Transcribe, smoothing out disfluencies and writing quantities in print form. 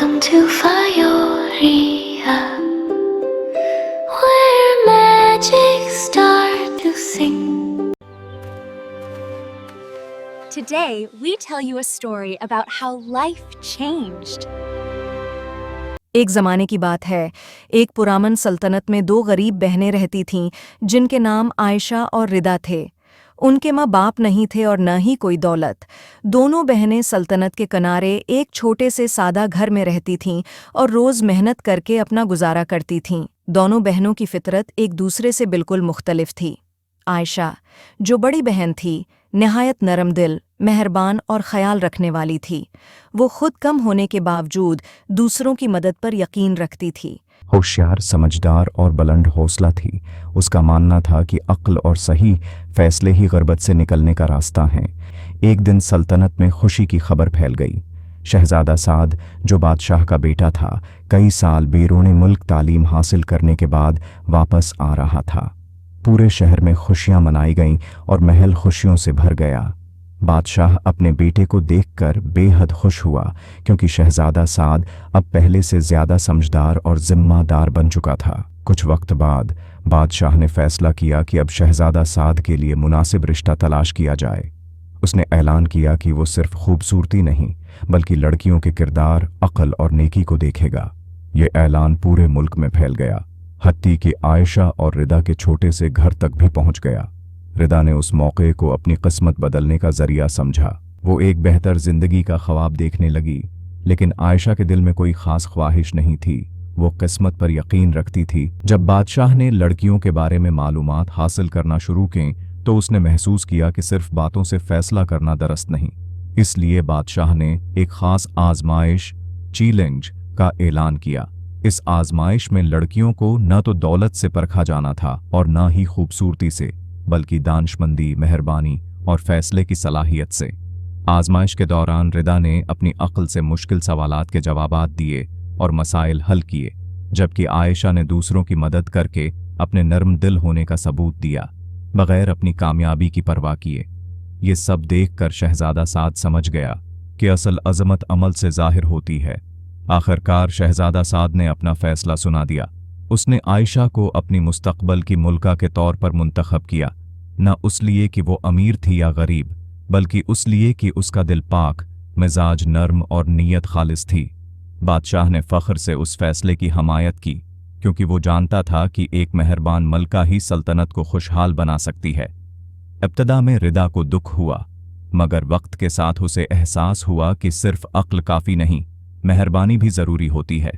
Welcome to Fioria, where magic starts to sing. Today, we tell you a story about how life changed. एक ज़माने की बात है, एक पुरामन सल्तनत में दो गरीब बहनें रहती थीं जिनके नाम आयशा और रिदा थे। उनके माँ बाप नहीं थे और न ही कोई दौलत। दोनों बहनें सल्तनत के किनारे एक छोटे से सादा घर में रहती थीं और रोज़ मेहनत करके अपना गुजारा करती थीं। दोनों बहनों की फितरत एक दूसरे से बिल्कुल मुख्तलिफ थी। आयशा, जो बड़ी बहन थी, निहायत नरम दिल, मेहरबान और ख्याल रखने वाली थी। वो खुद कम होने के बावजूद दूसरों की मदद पर यकीन रखती थी। होशियार, समझदार और बुलंद हौसला थी। उसका मानना था कि अक्ल और सही फैसले ही गुर्बत से निकलने का रास्ता हैं। एक दिन सल्तनत में खुशी की खबर फैल गई। शहजादा साद, जो बादशाह का बेटा था, कई साल बैरून मुल्क तालीम हासिल करने के बाद वापस आ रहा था। पूरे शहर में खुशियां मनाई गईं और महल खुशियों से भर गया। बादशाह अपने बेटे को देखकर बेहद खुश हुआ, क्योंकि शहजादा साद अब पहले से ज्यादा समझदार और जिम्मेदार बन चुका था। कुछ वक्त बाद बादशाह ने फैसला किया कि अब शहजादा साद के लिए मुनासिब रिश्ता तलाश किया जाए। उसने ऐलान किया कि वो सिर्फ खूबसूरती नहीं, बल्कि लड़कियों के किरदार, अक्ल और नेकी को देखेगा। ये ऐलान पूरे मुल्क में फैल गया, हत्ती कि आयशा और रिदा के छोटे से घर तक भी पहुंच गया। रिदा ने उस मौके को अपनी किस्मत बदलने का जरिया समझा। वो एक बेहतर जिंदगी का ख्वाब देखने लगी, लेकिन आयशा के दिल में कोई खास ख्वाहिश नहीं थी। वो किस्मत पर यकीन रखती थी। जब बादशाह ने लड़कियों के बारे में मालूमात हासिल करना शुरू की, तो उसने महसूस किया कि सिर्फ बातों से फैसला करना दुरुस्त नहीं। इसलिए बादशाह ने एक खास आजमाइश, चैलेंज का ऐलान किया। इस आजमाइश में लड़कियों को न तो दौलत से परखा जाना था और न ही खूबसूरती से, बल्कि दानिशमंदी, मेहरबानी और फैसले की सलाहियत से। आजमाइश के दौरान रिदा ने अपनी अक्ल से मुश्किल सवालात के जवाबात दिए और मसाइल हल किए, जबकि आयशा ने दूसरों की मदद करके अपने नर्म दिल होने का सबूत दिया, बगैर अपनी कामयाबी की परवाह किए। ये सब देखकर शहजादा साद समझ गया कि असल अजमत अमल से जाहिर होती है। आखिरकार शहजादा साद ने अपना फैसला सुना दिया। उसने आयशा को अपनी मुस्तकबल की मुल्का के तौर पर मुंतखब किया, न उस लिए कि वो अमीर थी या गरीब, बल्कि उस लिए कि उसका दिल पाक, मिजाज नर्म और नीयत खालिस थी। बादशाह ने फ़ख्र से उस फैसले की हमायत की, क्योंकि वो जानता था कि एक मेहरबान मलका ही सल्तनत को खुशहाल बना सकती है। इब्तदा में रिदा को दुख हुआ, मगर वक्त के साथ उसे एहसास हुआ कि सिर्फ अक्ल काफ़ी नहीं, मेहरबानी भी ज़रूरी होती है।